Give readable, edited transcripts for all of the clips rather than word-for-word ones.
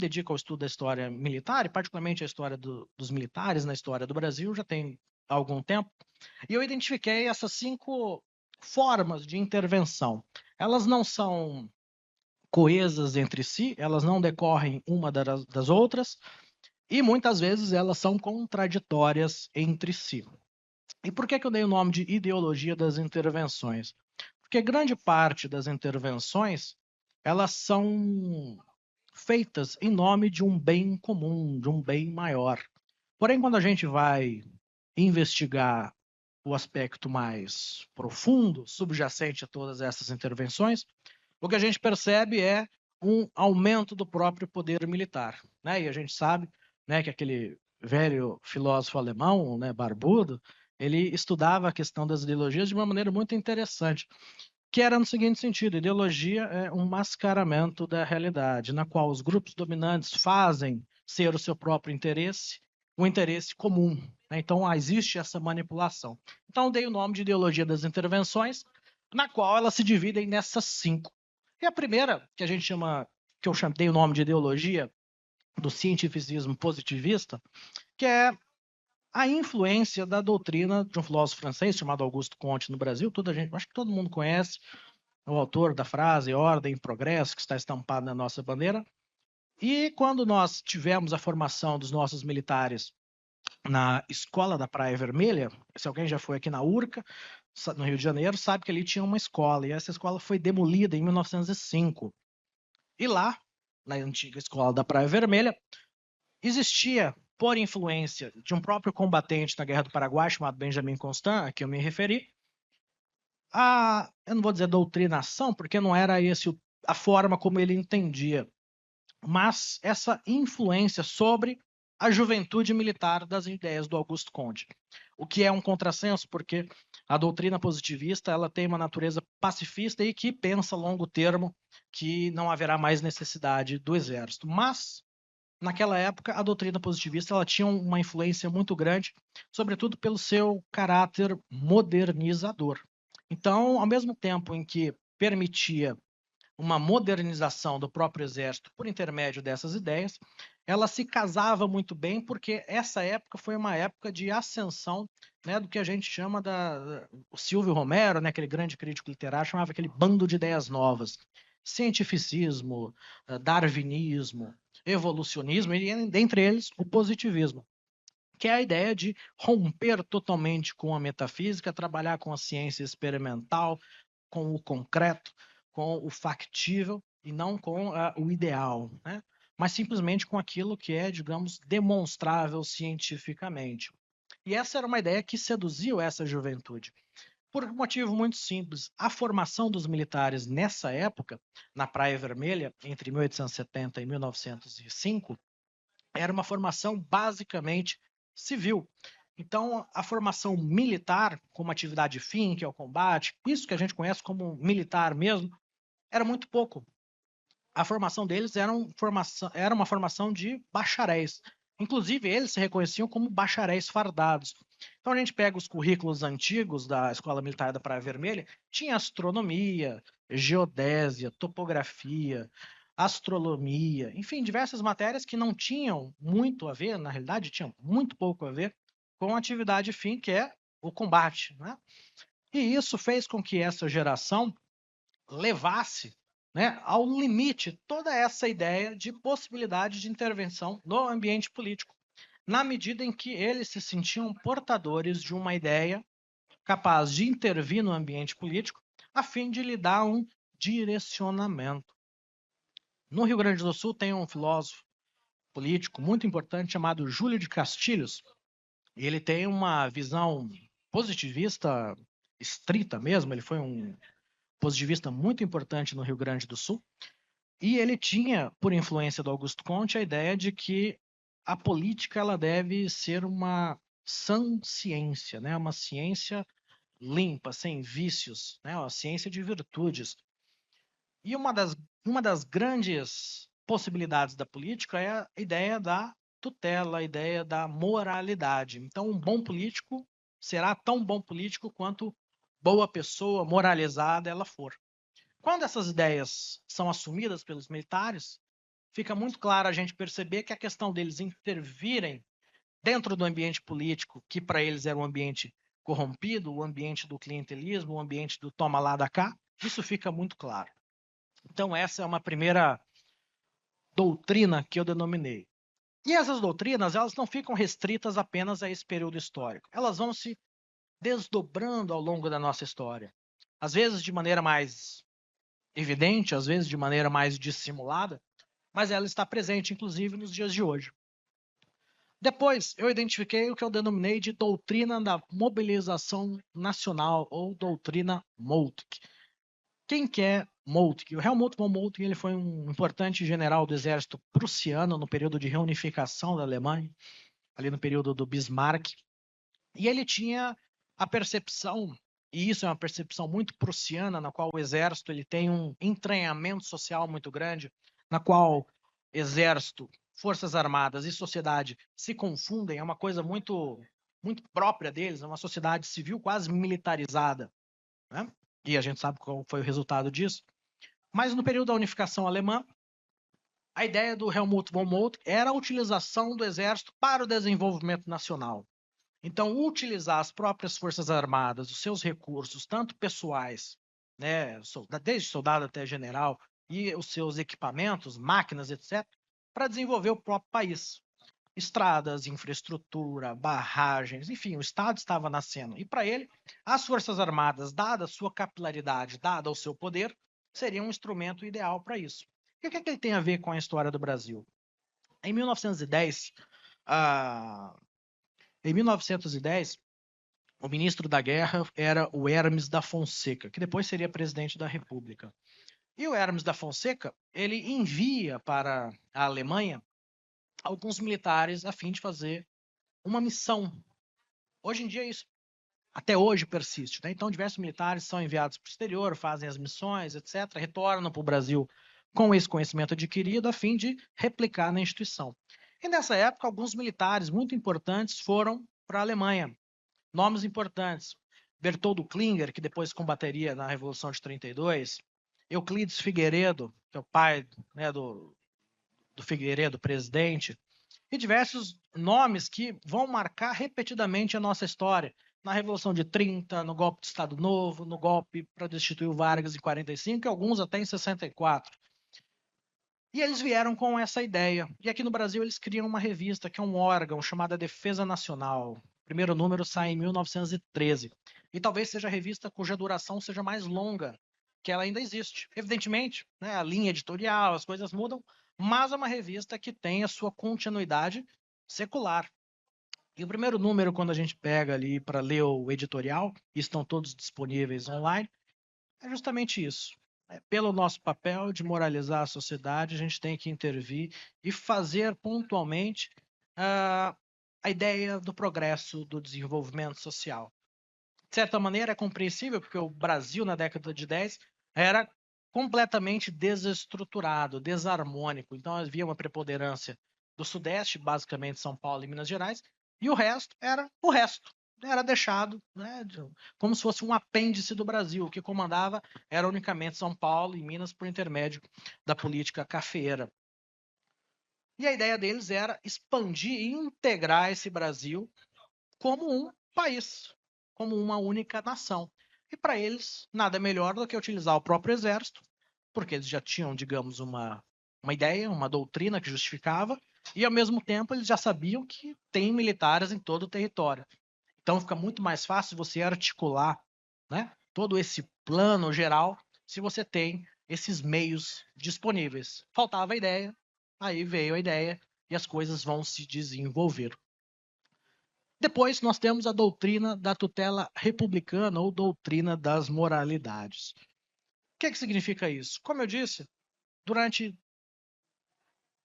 dedico ao estudo da história militar, e particularmente a história dos militares na história do Brasil, já tem algum tempo, e eu identifiquei essas 5 formas de intervenção. Elas não são coesas entre si, elas não decorrem uma das outras, e muitas vezes elas são contraditórias entre si. E por que eu dei o nome de ideologia das intervenções? Porque grande parte das intervenções, elas são feitas em nome de um bem comum, de um bem maior. Porém, quando a gente vai investigar o aspecto mais profundo, subjacente a todas essas intervenções, o que a gente percebe é um aumento do próprio poder militar, né? E a gente sabe, né, que aquele velho filósofo alemão, né, barbudo, ele estudava a questão das ideologias de uma maneira muito interessante, que era no seguinte sentido: ideologia é um mascaramento da realidade, na qual os grupos dominantes fazem ser o seu próprio interesse, o interesse comum, né? Então, existe essa manipulação. Então, dei o nome de ideologia das intervenções, na qual elas se dividem nessas 5. E a primeira, que a gente chama, que eu dei o nome de ideologia do cientificismo positivista, que é a influência da doutrina de um filósofo francês chamado Auguste Comte no Brasil. Acho que todo mundo conhece, o autor da frase ordem e progresso, que está estampado na nossa bandeira. E quando nós tivemos a formação dos nossos militares na Escola da Praia Vermelha, se alguém já foi aqui na Urca, no Rio de Janeiro, sabe que ali tinha uma escola, e essa escola foi demolida em 1905. E lá, na antiga Escola da Praia Vermelha, existia, por influência de um próprio combatente na Guerra do Paraguai, chamado Benjamin Constant, a que eu me referi, eu não vou dizer doutrinação, porque não era esse a forma como ele entendia, mas essa influência sobre a juventude militar das ideias do Auguste Comte, o que é um contrassenso, porque a doutrina positivista ela tem uma natureza pacifista e que pensa a longo termo que não haverá mais necessidade do exército. Mas naquela época a doutrina positivista ela tinha uma influência muito grande, sobretudo pelo seu caráter modernizador. Então, ao mesmo tempo em que permitia uma modernização do próprio exército por intermédio dessas ideias, ela se casava muito bem, porque essa época foi uma época de ascensão, né, do que a gente chama o Silvio Romero, né, aquele grande crítico literário, chamava aquele bando de ideias novas: cientificismo, darwinismo, evolucionismo e, dentre eles, o positivismo, que é a ideia de romper totalmente com a metafísica, trabalhar com a ciência experimental, com o concreto, com o factível e não com o ideal, né? Mas simplesmente com aquilo que é, digamos, demonstrável cientificamente. E essa era uma ideia que seduziu essa juventude. Por um motivo muito simples: a formação dos militares nessa época, na Praia Vermelha, entre 1870 e 1905, era uma formação basicamente civil. Então, a formação militar, como atividade fim, que é o combate, isso que a gente conhece como militar mesmo, era muito pouco. A formação deles era uma formação de bacharéis. Inclusive, eles se reconheciam como bacharéis fardados. Então, a gente pega os currículos antigos da Escola Militar da Praia Vermelha, tinha astronomia, geodésia, topografia, astronomia, enfim, diversas matérias que não tinham muito a ver, na realidade, tinham muito pouco a ver com a atividade fim, que é o combate, né? E isso fez com que essa geração levasse, né, ao limite toda essa ideia de possibilidade de intervenção no ambiente político, na medida em que eles se sentiam portadores de uma ideia capaz de intervir no ambiente político a fim de lhe dar um direcionamento. No Rio Grande do Sul tem um filósofo político muito importante chamado Júlio de Castilhos, e ele tem uma visão positivista estrita mesmo. Ele foi um positivista muito importante no Rio Grande do Sul, e ele tinha, por influência do Augusto Comte, a ideia de que a política ela deve ser uma sã ciência, né? Uma ciência limpa, sem vícios, né? Uma ciência de virtudes. E uma das grandes possibilidades da política é a ideia da tutela, a ideia da moralidade. Então, um bom político será tão bom político quanto boa pessoa, moralizada ela for. Quando essas ideias são assumidas pelos militares, fica muito claro a gente perceber que a questão deles intervirem dentro do ambiente político, que para eles era um ambiente corrompido, o ambiente do clientelismo, o ambiente do toma lá da cá, isso fica muito claro. Então essa é uma primeira doutrina que eu denominei. E essas doutrinas, elas não ficam restritas apenas a esse período histórico. Elas vão se desdobrando ao longo da nossa história. Às vezes de maneira mais evidente, às vezes de maneira mais dissimulada, mas ela está presente, inclusive, nos dias de hoje. Depois, eu identifiquei o que eu denominei de doutrina da mobilização nacional, ou doutrina Moltke. Quem que é Moltke? O Helmut von Moltke ele foi um importante general do exército prussiano no período de reunificação da Alemanha, ali no período do Bismarck, e ele tinha a percepção, e isso é uma percepção muito prussiana, na qual o exército ele tem um entranhamento social muito grande, na qual exército, forças armadas e sociedade se confundem, é uma coisa muito própria deles, é uma sociedade civil quase militarizada, né? E a gente sabe qual foi o resultado disso. Mas no período da unificação alemã, a ideia do Helmut von Moltke era a utilização do exército para o desenvolvimento nacional. Então, utilizar as próprias forças armadas, os seus recursos, tanto pessoais, né, desde soldado até general, e os seus equipamentos, máquinas, etc., para desenvolver o próprio país. Estradas, infraestrutura, barragens, enfim, o Estado estava nascendo. E para ele, as Forças Armadas, dada a sua capilaridade, dada o seu poder, seria um instrumento ideal para isso. E o que ele tem a ver com a história do Brasil? Em 1910, o ministro da Guerra era o Hermes da Fonseca, que depois seria presidente da República. E o Hermes da Fonseca, ele envia para a Alemanha alguns militares a fim de fazer uma missão. Hoje em dia isso até hoje persiste, né? Então diversos militares são enviados para o exterior, fazem as missões, etc., retornam para o Brasil com esse conhecimento adquirido a fim de replicar na instituição. E nessa época, alguns militares muito importantes foram para a Alemanha. Nomes importantes: Bertoldo Klinger, que depois combateria na Revolução de 32, Euclides Figueiredo, que é o pai, né, do Figueiredo, presidente, e diversos nomes que vão marcar repetidamente a nossa história. Na Revolução de 30, no golpe de Estado Novo, no golpe para destituir o Vargas em 45, e alguns até em 64. E eles vieram com essa ideia. E aqui no Brasil eles criam uma revista, que é um órgão, chamada Defesa Nacional. O primeiro número sai em 1913. E talvez seja a revista cuja duração seja mais longa, que ela ainda existe. Evidentemente, né, a linha editorial, as coisas mudam, mas é uma revista que tem a sua continuidade secular. E o primeiro número, quando a gente pega ali para ler o editorial, e estão todos disponíveis online, é justamente isso. Pelo nosso papel de moralizar a sociedade, a gente tem que intervir e fazer pontualmente a ideia do progresso, do desenvolvimento social. De certa maneira, é compreensível, porque o Brasil, na década de 10, era completamente desestruturado, desarmônico. Então, havia uma preponderância do Sudeste, basicamente São Paulo e Minas Gerais, e o resto era o resto. Era deixado, né, como se fosse um apêndice do Brasil. O que comandava era unicamente São Paulo e Minas por intermédio da política cafeeira. E a ideia deles era expandir e integrar esse Brasil como um país, como uma única nação. E para eles, nada melhor do que utilizar o próprio exército, porque eles já tinham, digamos, uma ideia, uma doutrina que justificava, e ao mesmo tempo eles já sabiam que tem militares em todo o território. Então fica muito mais fácil você articular, né, todo esse plano geral se você tem esses meios disponíveis. Faltava a ideia, aí veio a ideia e as coisas vão se desenvolver. Depois nós temos a doutrina da tutela republicana ou doutrina das moralidades. O que significa isso? Como eu disse, durante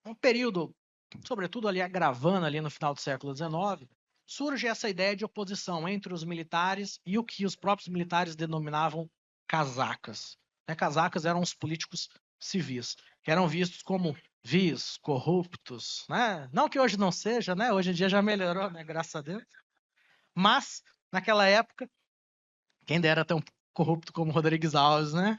um período, sobretudo ali agravando ali no final do século XIX, surge essa ideia de oposição entre os militares e o que os próprios militares denominavam casacas. Casacas eram os políticos civis, que eram vistos como vis, corruptos, né? Não que hoje não seja, né? Hoje em dia já melhorou, né? Graças a Deus. Mas, naquela época, quem dera tão corrupto como Rodrigues Alves, né?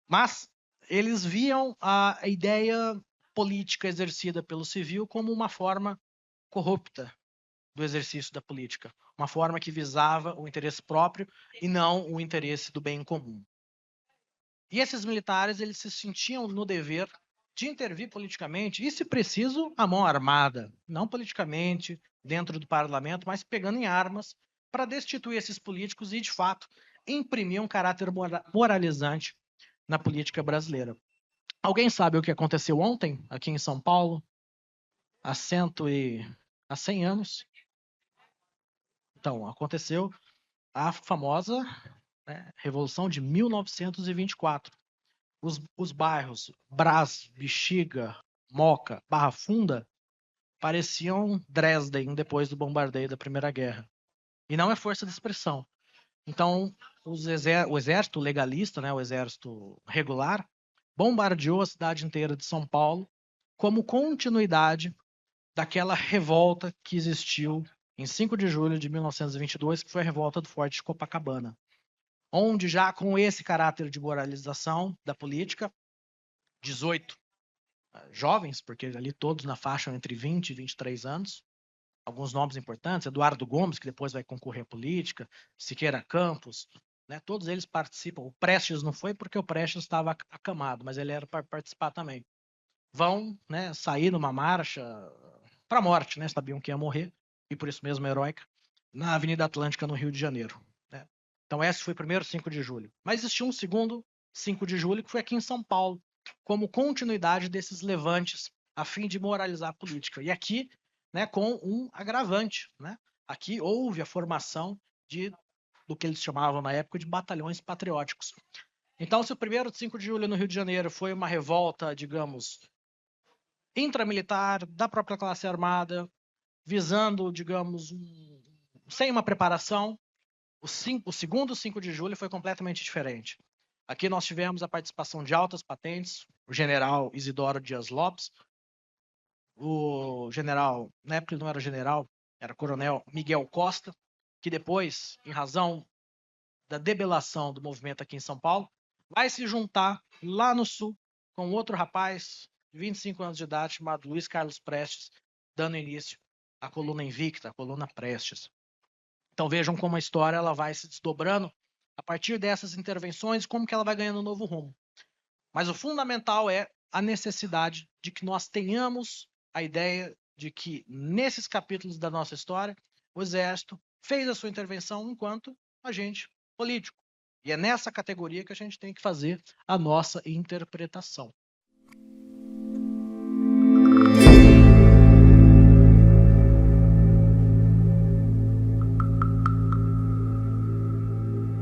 Mas eles viam a ideia política exercida pelo civil como uma forma corrupta do exercício da política, uma forma que visava o interesse próprio e não o interesse do bem comum. E esses militares, eles se sentiam no dever de intervir politicamente e, se preciso, a mão armada, não politicamente, dentro do parlamento, mas pegando em armas para destituir esses políticos e, de fato, imprimir um caráter moralizante na política brasileira. Alguém sabe o que aconteceu ontem, aqui em São Paulo, há 100 anos? Então, aconteceu a famosa, né, Revolução de 1924. Os bairros Brás, Bexiga, Moca, Barra Funda pareciam Dresden depois do bombardeio da Primeira Guerra. E não é força de expressão. Então, o exército legalista, né, o exército regular, bombardeou a cidade inteira de São Paulo como continuidade daquela revolta que existiu em 5 de julho de 1922, que foi a revolta do Forte de Copacabana, onde já com esse caráter de moralização da política, 18 jovens, porque ali todos na faixa entre 20 e 23 anos, alguns nomes importantes, Eduardo Gomes, que depois vai concorrer à política, Siqueira Campos, né, todos eles participam. O Prestes não foi porque o Prestes estava acamado, mas ele era para participar também. Vão, né, sair numa marcha para a morte, né, sabiam que ia morrer, e por isso mesmo heróica, na Avenida Atlântica, no Rio de Janeiro. Né? Então esse foi o primeiro 5 de julho. Mas existiu um segundo 5 de julho, que foi aqui em São Paulo, como continuidade desses levantes, a fim de moralizar a política. E aqui, né, com um agravante. Né? Aqui houve a formação do que eles chamavam na época de batalhões patrióticos. Então, se o primeiro 5 de julho no Rio de Janeiro foi uma revolta, digamos, intramilitar, da própria classe armada, visando, digamos, sem uma preparação, o segundo 5 de julho foi completamente diferente. Aqui nós tivemos a participação de altas patentes, o general Isidoro Dias Lopes, o general, na época ele não era general, era coronel Miguel Costa, que depois, em razão da debelação do movimento aqui em São Paulo, vai se juntar lá no Sul com outro rapaz de 25 anos de idade, chamado Luiz Carlos Prestes, dando início à coluna Invicta, a coluna Prestes. Então vejam como a história ela vai se desdobrando a partir dessas intervenções, como que ela vai ganhando um novo rumo. Mas o fundamental é a necessidade de que nós tenhamos a ideia de que, nesses capítulos da nossa história, o Exército fez a sua intervenção enquanto agente político. E é nessa categoria que a gente tem que fazer a nossa interpretação.